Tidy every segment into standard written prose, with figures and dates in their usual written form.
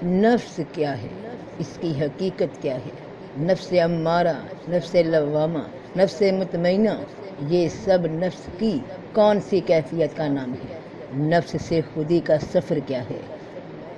نفس کیا ہے، اس کی حقیقت کیا ہے؟ نفس امارہ، نفس لوامہ، نفس مطمئنہ، یہ سب نفس کی کون سی کیفیت کا نام ہے؟ نفس سے خودی کا سفر کیا ہے؟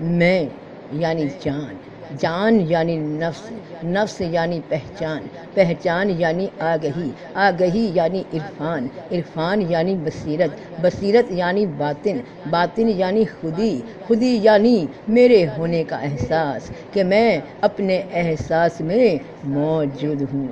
میں یعنی جان، جان یعنی نفس، نفس یعنی پہچان، پہچان یعنی آگہی، آگہی یعنی عرفان، عرفان یعنی بصیرت، بصیرت یعنی باطن، باطن یعنی خودی، خودی یعنی میرے ہونے کا احساس کہ میں اپنے احساس میں موجود ہوں۔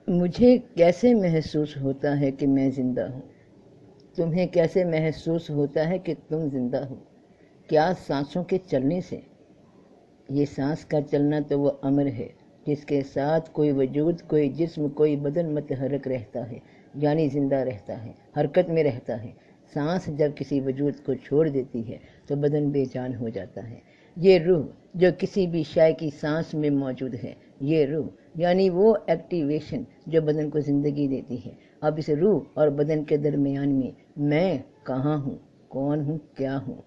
مجھے کیسے محسوس ہوتا ہے کہ میں زندہ ہوں؟ تمہیں کیسے محسوس ہوتا ہے کہ تم زندہ ہو؟ کیا سانسوں کے چلنے سے؟ یہ سانس کا چلنا تو وہ امر ہے جس کے ساتھ کوئی وجود، کوئی جسم، کوئی بدن متحرک رہتا ہے، یعنی زندہ رہتا ہے، حرکت میں رہتا ہے۔ سانس جب کسی وجود کو چھوڑ دیتی ہے تو بدن بے جان ہو جاتا ہے۔ یہ روح جو کسی بھی شے کی سانس میں موجود ہے، یہ روح یعنی وہ ایکٹیویشن جو بدن کو زندگی دیتی ہے۔ اب اس روح اور بدن کے درمیان میں کہاں ہوں، کون ہوں، کیا ہوں؟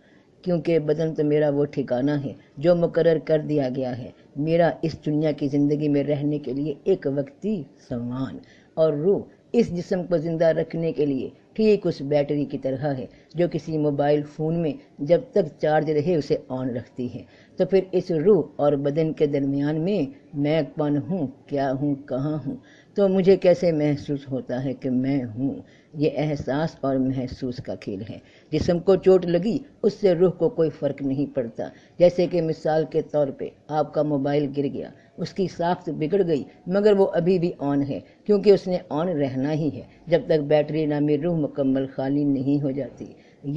کیونکہ بدن تو میرا وہ ٹھکانہ ہے جو مقرر کر دیا گیا ہے میرا اس دنیا کی زندگی میں رہنے کے لیے ایک وقتی سامان، اور روح اس جسم کو زندہ رکھنے کے لیے ٹھیک اس بیٹری کی طرح ہے جو کسی موبائل فون میں جب تک چارج رہے اسے آن رکھتی ہے۔ تو پھر اس روح اور بدن کے درمیان میں کون ہوں، کیا ہوں، کہاں ہوں؟ تو مجھے کیسے محسوس ہوتا ہے کہ میں ہوں؟ یہ احساس اور محسوس کا کھیل ہے۔ جسم کو چوٹ لگی، اس سے روح کو کوئی فرق نہیں پڑتا۔ جیسے کہ مثال کے طور پہ آپ کا موبائل گر گیا، اس کی ساخت بگڑ گئی مگر وہ ابھی بھی آن ہے، کیونکہ اس نے آن رہنا ہی ہے جب تک بیٹری نامی روح مکمل خالی نہیں ہو جاتی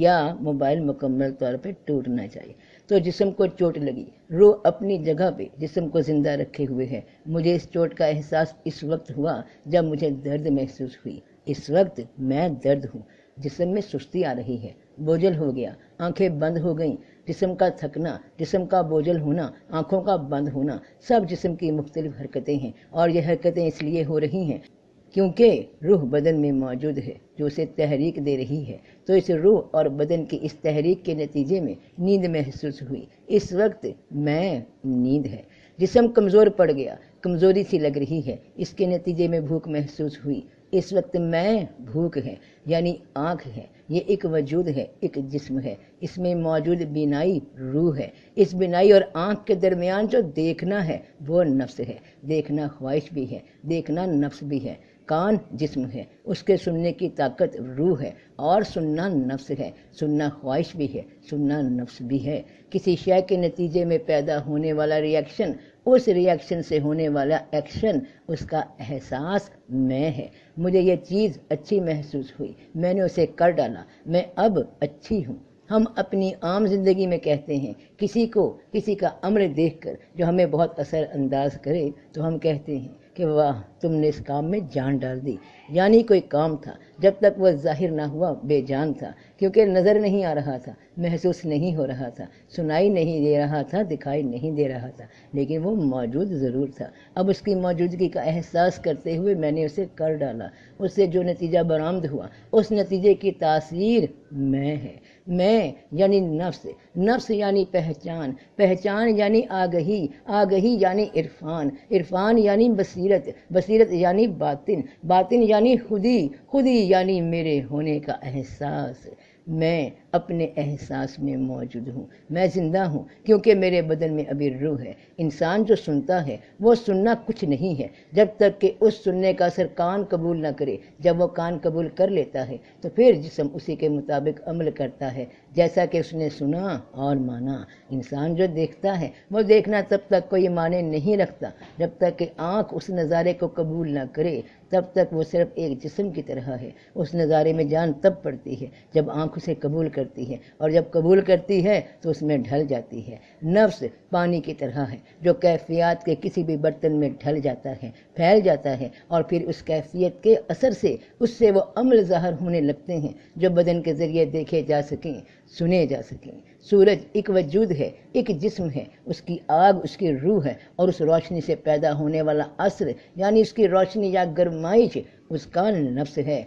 یا موبائل مکمل طور پہ ٹوٹ نہ جائے۔ تو جسم کو چوٹ لگی، روح اپنی جگہ پہ جسم کو زندہ رکھے ہوئے ہے۔ مجھے اس چوٹ کا احساس اس وقت ہوا جب مجھے درد محسوس ہوئی۔ اس وقت میں درد ہوں، جسم میں سستی آ رہی ہے، بوجھل ہو گیا، آنکھیں بند ہو گئیں۔ جسم کا تھکنا، جسم کا بوجھل ہونا، آنکھوں کا بند ہونا، سب جسم کی مختلف حرکتیں ہیں، اور یہ حرکتیں اس لیے ہو رہی ہیں کیونکہ روح بدن میں موجود ہے جو اسے تحریک دے رہی ہے۔ تو اس روح اور بدن کی اس تحریک کے نتیجے میں نیند محسوس ہوئی۔ اس وقت میں نیند ہے۔ جسم کمزور پڑ گیا، کمزوری سی لگ رہی ہے، اس کے نتیجے میں بھوک محسوس ہوئی۔ اس وقت میں بھوک ہے، یعنی آنکھ ہے۔ یہ ایک وجود ہے، ایک جسم ہے، اس میں موجود بینائی روح ہے۔ اس بینائی اور آنکھ کے درمیان جو دیکھنا ہے وہ نفس ہے۔ دیکھنا خواہش بھی ہے، دیکھنا نفس بھی ہے۔ کان جسم ہے، اس کے سننے کی طاقت روح ہے، اور سننا نفس ہے۔ سننا خواہش بھی ہے، سننا نفس بھی ہے۔ کسی شے کے نتیجے میں پیدا ہونے والا ریئیکشن، اس ریئیکشن سے ہونے والا ایکشن، اس کا احساس میں ہے۔ مجھے یہ چیز اچھی محسوس ہوئی، میں نے اسے کر ڈالا، میں اب اچھی ہوں۔ ہم اپنی عام زندگی میں کہتے ہیں، کسی کا امر دیکھ کر جو ہمیں بہت اثر انداز کرے تو ہم کہتے ہیں کہ واہ تم نے اس کام میں جان ڈال دی، یعنی کوئی کام تھا جب تک وہ ظاہر نہ ہوا بے جان تھا، کیونکہ نظر نہیں آ رہا تھا، محسوس نہیں ہو رہا تھا، سنائی نہیں دے رہا تھا، دکھائی نہیں دے رہا تھا، لیکن وہ موجود ضرور تھا۔ اب اس کی موجودگی کا احساس کرتے ہوئے میں نے اسے کر ڈالا۔ اس سے جو نتیجہ برآمد ہوا، اس نتیجے کی تاثیر میں ہے۔ میں یعنی نفس، نفس یعنی پہچان، پہچان یعنی آگہی، آگہی یعنی عرفان، عرفان یعنی بصیرت، بصیرت یعنی باطن، باطن یعنی خودی، خودی یعنی میرے ہونے کا احساس۔ میں اپنے احساس میں موجود ہوں، میں زندہ ہوں کیونکہ میرے بدن میں ابھی روح ہے۔ انسان جو سنتا ہے وہ سننا کچھ نہیں ہے جب تک کہ اس سننے کا اثر کان قبول نہ کرے۔ جب وہ کان قبول کر لیتا ہے تو پھر جسم اسی کے مطابق عمل کرتا ہے جیسا کہ اس نے سنا اور مانا۔ انسان جو دیکھتا ہے وہ دیکھنا تب تک کوئی معنی نہیں رکھتا جب تک کہ آنکھ اس نظارے کو قبول نہ کرے، تب تک وہ صرف ایک جسم کی طرح ہے۔ اس نظارے میں جان تب پڑتی ہے جب آنکھ اسے قبول کرتی ہے، اور جب قبول کرتی ہے تو اس میں ڈھل جاتی ہے۔ نفس پانی کی طرح ہے جو کیفیات کے کسی بھی برتن میں ڈھل جاتا ہے، پھیل جاتا ہے، اور پھر اس کیفیت کے اثر سے اس سے وہ عمل ظاہر ہونے لگتے ہیں جو بدن کے ذریعے دیکھے جا سکیں، سنے جا سکیں۔ سورج ایک وجود ہے، ایک جسم ہے، اس کی آگ اس کی روح ہے، اور اس روشنی سے پیدا ہونے والا اثر یعنی اس کی روشنی یا گرمائش اس کا نفس ہے۔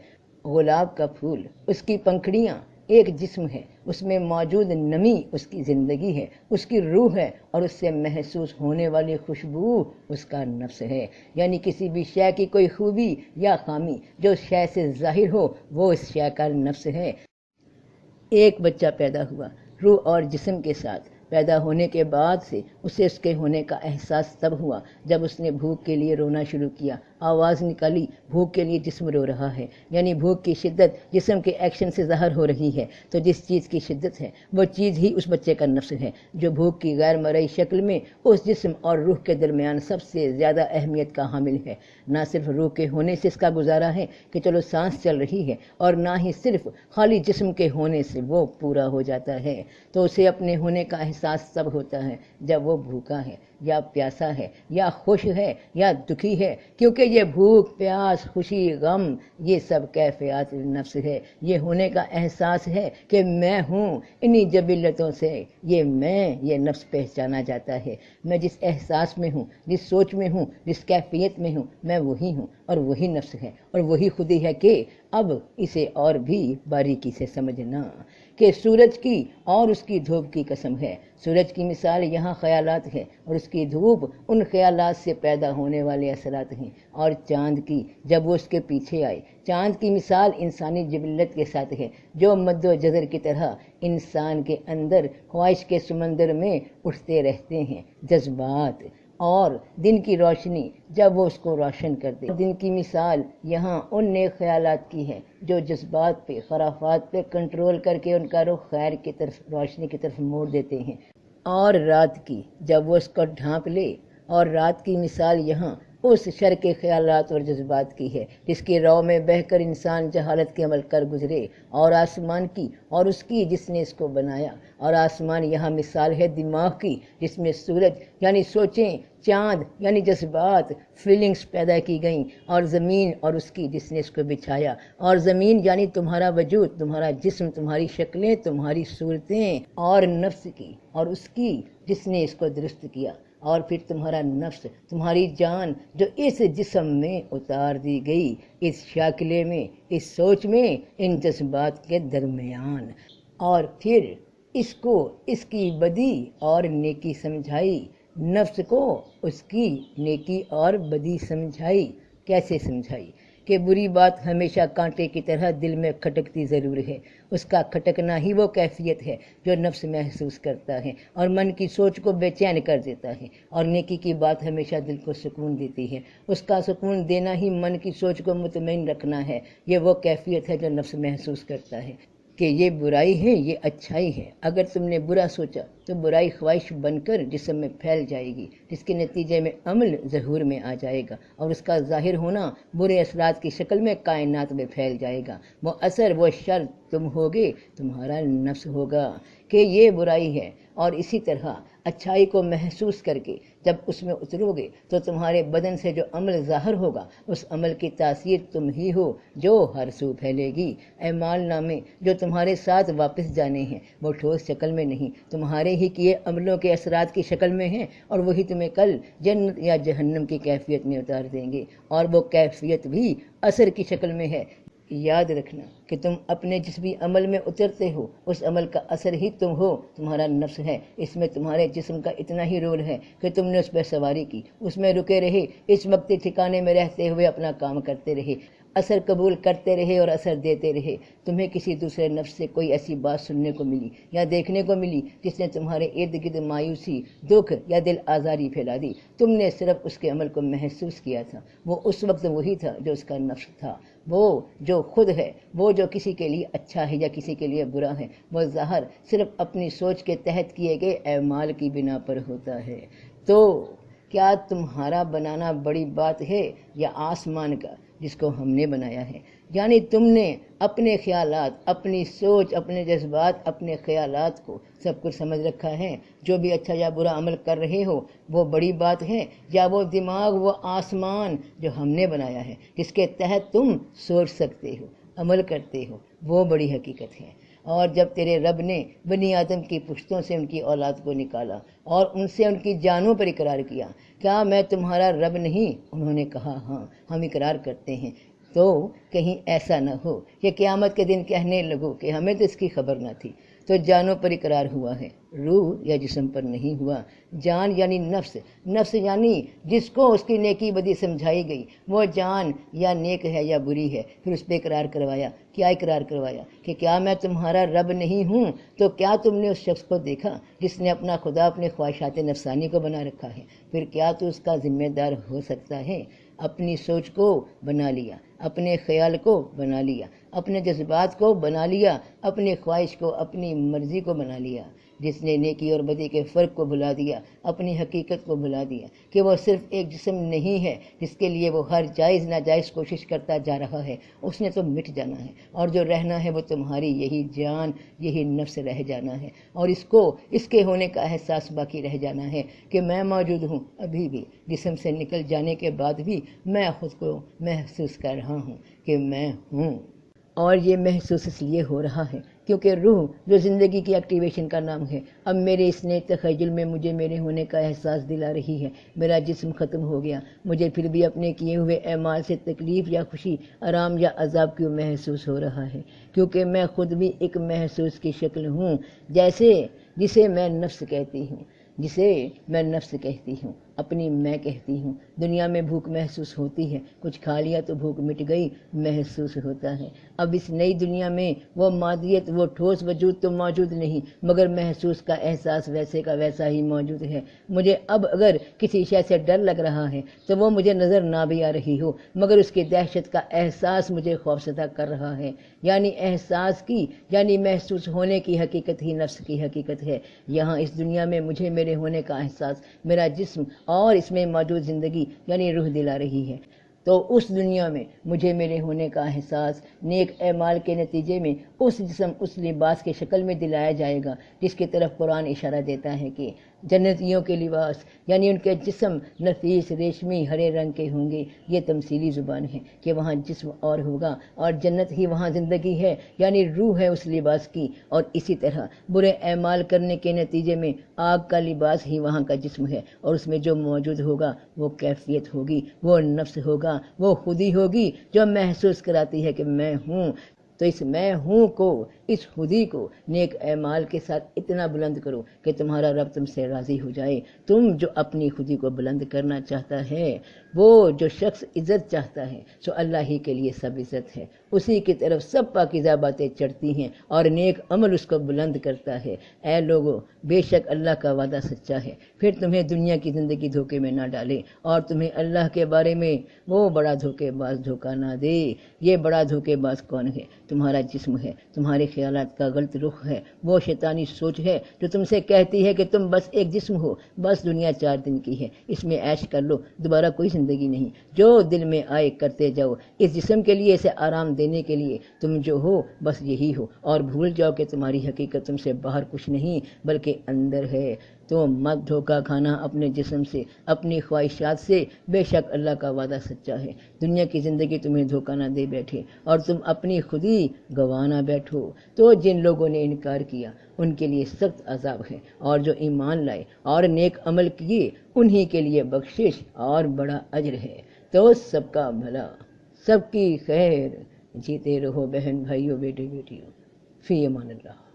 گلاب کا پھول، اس کی پنکھڑیاں ایک جسم ہے، اس میں موجود نمی اس کی زندگی ہے، اس کی روح ہے، اور اس سے محسوس ہونے والی خوشبو اس کا نفس ہے۔ یعنی کسی بھی شے کی کوئی خوبی یا خامی جو شے سے ظاہر ہو وہ اس شے کا نفس ہے۔ ایک بچہ پیدا ہوا، روح اور جسم کے ساتھ۔ پیدا ہونے کے بعد سے اسے اس کے ہونے کا احساس تب ہوا جب اس نے بھوک کے لیے رونا شروع کیا، آواز نکالی، بھوک کے لیے جسم رو رہا ہے، یعنی بھوک کی شدت جسم کے ایکشن سے ظاہر ہو رہی ہے۔ تو جس چیز کی شدت ہے وہ چیز ہی اس بچے کا نفس ہے، جو بھوک کی غیر مرئی شکل میں اس جسم اور روح کے درمیان سب سے زیادہ اہمیت کا حامل ہے۔ نہ صرف روح کے ہونے سے اس کا گزارا ہے کہ چلو سانس چل رہی ہے، اور نہ ہی صرف خالی جسم کے ہونے سے وہ پورا ہو جاتا ہے۔ تو اسے اپنے ہونے کا احساس تب ہوتا ہے جب وہ بھوکا ہے یا پیاسا ہے یا خوش ہے یا دکھی ہے، کیونکہ یہ بھوک، پیاس، خوشی، غم یہ سب کیفیات نفس ہے۔ یہ ہونے کا احساس ہے کہ میں ہوں، انہی جبلتوں سے یہ نفس پہچانا جاتا ہے۔ میں جس احساس میں ہوں، جس سوچ میں ہوں، جس کیفیت میں ہوں، میں وہی ہوں، اور وہی نفس ہے، اور وہی خودی ہے کہ اب اسے اور بھی باریکی سے سمجھنا کہ سورج کی اور اس کی دھوپ کی قسم ہے۔ سورج کی مثال یہاں خیالات ہے، اور اس کی دھوپ ان خیالات سے پیدا ہونے والے اثرات ہیں۔ اور چاند کی جب وہ اس کے پیچھے آئے، چاند کی مثال انسانی جبلت کے ساتھ ہے، جو مد و جزر کی طرح انسان کے اندر خواہش کے سمندر میں اٹھتے رہتے ہیں، جذبات اور دن کی روشنی جب وہ اس کو روشن کر دے۔ دن کی مثال یہاں ان نیک خیالات کی ہے جو جذبات پہ، خرافات پہ کنٹرول کر کے ان کا رخ خیر کی طرف، روشنی کی طرف موڑ دیتے ہیں۔ اور رات کی جب وہ اس کو ڈھانپ لے، اور رات کی مثال یہاں اس شر کے خیالات اور جذبات کی ہے جس کی رو میں بہہ کر انسان جہالت کے عمل کر گزرے، اور آسمان کی اور اس کی جس نے اس کو بنایا۔ اور آسمان یہاں مثال ہے دماغ کی، جس میں سورج یعنی سوچیں، چاند یعنی جذبات، فیلنگز پیدا کی گئیں، اور زمین اور اس کی جس نے اس کو بچھایا۔ اور زمین یعنی تمہارا وجود، تمہارا جسم، تمہاری شکلیں، تمہاری صورتیں، اور نفس کی اور اس کی جس نے اس کو درست کیا۔ اور پھر تمہارا نفس، تمہاری جان جو اس جسم میں اتار دی گئی، اس شاکلے میں، اس سوچ میں، ان جذبات کے درمیان۔ اور پھر اس کو اس کی بدی اور نیکی سمجھائی، نفس کو اس کی نیکی اور بدی سمجھائی۔ کیسے سمجھائی؟ کہ بری بات ہمیشہ کانٹے کی طرح دل میں کھٹکتی ضرور ہے، اس کا کھٹکنا ہی وہ کیفیت ہے جو نفس محسوس کرتا ہے اور من کی سوچ کو بے چین کر دیتا ہے، اور نیکی کی بات ہمیشہ دل کو سکون دیتی ہے، اس کا سکون دینا ہی من کی سوچ کو مطمئن رکھنا ہے۔ یہ وہ کیفیت ہے جو نفس محسوس کرتا ہے کہ یہ برائی ہے، یہ اچھائی ہے۔ اگر تم نے برا سوچا تو برائی خواہش بن کر جسم میں پھیل جائے گی، جس کے نتیجے میں عمل ظہور میں آ جائے گا، اور اس کا ظاہر ہونا برے اثرات کی شکل میں کائنات میں پھیل جائے گا۔ وہ اثر، وہ شر تم ہوگے، تمہارا نفس ہوگا کہ یہ برائی ہے۔ اور اسی طرح اچھائی کو محسوس کر کے جب اس میں اترو گے تو تمہارے بدن سے جو عمل ظاہر ہوگا، اس عمل کی تاثیر تم ہی ہو جو ہر سو پھیلے گی۔ اعمال نامے جو تمہارے ساتھ واپس جانے ہیں وہ ٹھوس شکل میں نہیں، تمہارے ہی کیے عملوں کے اثرات کی شکل میں ہیں، اور وہی تمہیں کل جنت یا جہنم کی کیفیت میں اتار دیں گے، اور وہ کیفیت بھی اثر کی شکل میں ہے۔ یاد رکھنا کہ تم اپنے جس بھی عمل میں اترتے ہو اس عمل کا اثر ہی تم ہو، تمہارا نفس ہے۔ اس میں تمہارے جسم کا اتنا ہی رول ہے کہ تم نے اس پہ سواری کی، اس میں رکے رہے، اس وقت ٹھکانے میں رہتے ہوئے اپنا کام کرتے رہے، اثر قبول کرتے رہے اور اثر دیتے رہے۔ تمہیں کسی دوسرے نفس سے کوئی ایسی بات سننے کو ملی یا دیکھنے کو ملی جس نے تمہارے ارد گرد مایوسی، دکھ یا دل آزاری پھیلا دی، تم نے صرف اس کے عمل کو محسوس کیا تھا۔ وہ اس وقت وہی تھا جو اس کا نفس تھا، وہ جو خود ہے، وہ جو کسی کے لیے اچھا ہے یا کسی کے لیے برا ہے، وہ ظاہر صرف اپنی سوچ کے تحت کیے گئے اعمال کی بنا پر ہوتا ہے۔ تو کیا تمہارا بنانا بڑی بات ہے یا آسمان کا جس کو ہم نے بنایا ہے؟ یعنی تم نے اپنے خیالات، اپنی سوچ، اپنے جذبات، اپنے خیالات کو سب کچھ سمجھ رکھا ہے۔ جو بھی اچھا یا برا عمل کر رہے ہو وہ بڑی بات ہے، یا وہ دماغ، وہ آسمان جو ہم نے بنایا ہے جس کے تحت تم سوچ سکتے ہو، عمل کرتے ہو، وہ بڑی حقیقت ہے۔ اور جب تیرے رب نے بنی آدم کی پشتوں سے ان کی اولاد کو نکالا اور ان سے ان کی جانوں پر اقرار کیا، کیا میں تمہارا رب نہیں؟ انہوں نے کہا ہاں ہم اقرار کرتے ہیں۔ تو کہیں ایسا نہ ہو کہ قیامت کے دن کہنے لگو کہ ہمیں تو اس کی خبر نہ تھی۔ تو جانوں پر اقرار ہوا ہے، روح یا جسم پر نہیں ہوا۔ جان یعنی نفس، نفس یعنی جس کو اس کی نیکی بدی سمجھائی گئی، وہ جان یا نیک ہے یا بری ہے، پھر اس پہ اقرار کروایا۔ کیا اقرار کروایا؟ کہ کیا میں تمہارا رب نہیں ہوں؟ تو کیا تم نے اس شخص کو دیکھا جس نے اپنا خدا اپنے خواہشات نفسانی کو بنا رکھا ہے؟ پھر کیا تو اس کا ذمہ دار ہو سکتا ہے؟ اپنی سوچ کو بنا لیا، اپنے خیال کو بنا لیا، اپنے جذبات کو بنا لیا، اپنی خواہش کو، اپنی مرضی کو بنا لیا۔ جس نے نیکی اور بدی کے فرق کو بھلا دیا، اپنی حقیقت کو بھلا دیا کہ وہ صرف ایک جسم نہیں ہے جس کے لیے وہ ہر جائز ناجائز کوشش کرتا جا رہا ہے، اس نے تو مٹ جانا ہے، اور جو رہنا ہے وہ تمہاری یہی جان، یہی نفس رہ جانا ہے، اور اس کے ہونے کا احساس باقی رہ جانا ہے کہ میں موجود ہوں ابھی بھی، جسم سے نکل جانے کے بعد بھی میں خود کو محسوس کر رہا ہوں کہ میں ہوں۔ اور یہ محسوس اس لیے ہو رہا ہے کیونکہ روح جو زندگی کی ایکٹیویشن کا نام ہے، اب میرے اس نئے تخیل میں مجھے میرے ہونے کا احساس دلا رہی ہے۔ میرا جسم ختم ہو گیا، مجھے پھر بھی اپنے کیے ہوئے اعمال سے تکلیف یا خوشی، آرام یا عذاب کیوں محسوس ہو رہا ہے؟ کیونکہ میں خود بھی ایک محسوس کی شکل ہوں، جسے میں نفس کہتی ہوں، اپنی میں کہتی ہوں۔ دنیا میں بھوک محسوس ہوتی ہے، کچھ کھا لیا تو بھوک مٹ گئی محسوس ہوتا ہے۔ اب اس نئی دنیا میں وہ مادیت، وہ ٹھوس وجود تو موجود نہیں، مگر محسوس کا احساس ویسے کا ویسا ہی موجود ہے۔ مجھے اب اگر کسی شے سے ڈر لگ رہا ہے تو وہ مجھے نظر نہ بھی آ رہی ہو، مگر اس کی دہشت کا احساس مجھے خوفزدہ کر رہا ہے۔ یعنی محسوس ہونے کی حقیقت ہی نفس کی حقیقت ہے۔ یہاں اس دنیا میں مجھے میرے ہونے کا احساس میرا جسم اور اس میں موجود زندگی یعنی روح دلا رہی ہے۔ تو اس دنیا میں مجھے میرے ہونے کا احساس نیک اعمال کے نتیجے میں اس جسم، اس لباس کی شکل میں دلایا جائے گا جس کی طرف قرآن اشارہ دیتا ہے کہ جنتیوں کے لباس یعنی ان کے جسم نفیس ریشمی ہرے رنگ کے ہوں گے۔ یہ تمثیلی زبان ہے کہ وہاں جسم اور ہوگا اور جنت ہی وہاں زندگی ہے، یعنی روح ہے اس لباس کی۔ اور اسی طرح برے اعمال کرنے کے نتیجے میں آگ کا لباس ہی وہاں کا جسم ہے، اور اس میں جو موجود ہوگا وہ کیفیت ہوگی، وہ نفس ہوگا، وہ خودی ہوگی جو محسوس کراتی ہے کہ میں ہوں۔ تو اس میں ہوں کو، اس خودی کو نیک اعمال کے ساتھ اتنا بلند کرو کہ تمہارا رب تم سے راضی ہو جائے۔ تم جو اپنی خودی کو بلند کرنا چاہتا ہے، وہ جو شخص عزت چاہتا ہے، سو اللہ ہی کے لیے سب عزت ہے، اسی کی طرف سب پاکیزہ باتیں چڑھتی ہیں اور نیک عمل اس کو بلند کرتا ہے۔ اے لوگو، بے شک اللہ کا وعدہ سچا ہے، پھر تمہیں دنیا کی زندگی دھوکے میں نہ ڈالے اور تمہیں اللہ کے بارے میں وہ بڑا دھوکے باز دھوکہ نہ دے۔ یہ بڑا دھوکے باز کون ہے؟ تمہارا جسم ہے، تمہارے خیالات کا غلط رخ ہے، وہ شیطانی سوچ ہے جو تم سے کہتی ہے کہ تم بس ایک جسم ہو، بس دنیا 4 دن کی ہے، اس میں عیش کر لو، دوبارہ کوئی زندگی نہیں، جو دل میں آئے کرتے جاؤ، اس جسم کے لیے، اسے آرام دینے کے لیے تم جو ہو بس یہی ہو، اور بھول جاؤ کہ تمہاری حقیقت تم سے باہر کچھ نہیں بلکہ اندر ہے۔ تو مت دھوکہ کھانا اپنے جسم سے، اپنی خواہشات سے، بے شک اللہ کا وعدہ سچا ہے۔ دنیا کی زندگی تمہیں دھوکہ نہ دے بیٹھے اور تم اپنی خودی گوا نہ بیٹھو۔ تو جن لوگوں نے انکار کیا ان کے لیے سخت عذاب ہے، اور جو ایمان لائے اور نیک عمل کیے انہی کے لیے بخشش اور بڑا اجر ہے۔ تو سب کا بھلا، سب کی خیر، جیتے رہو بہن بھائیوں، بیٹے بیٹیوں، فی امان اللہ۔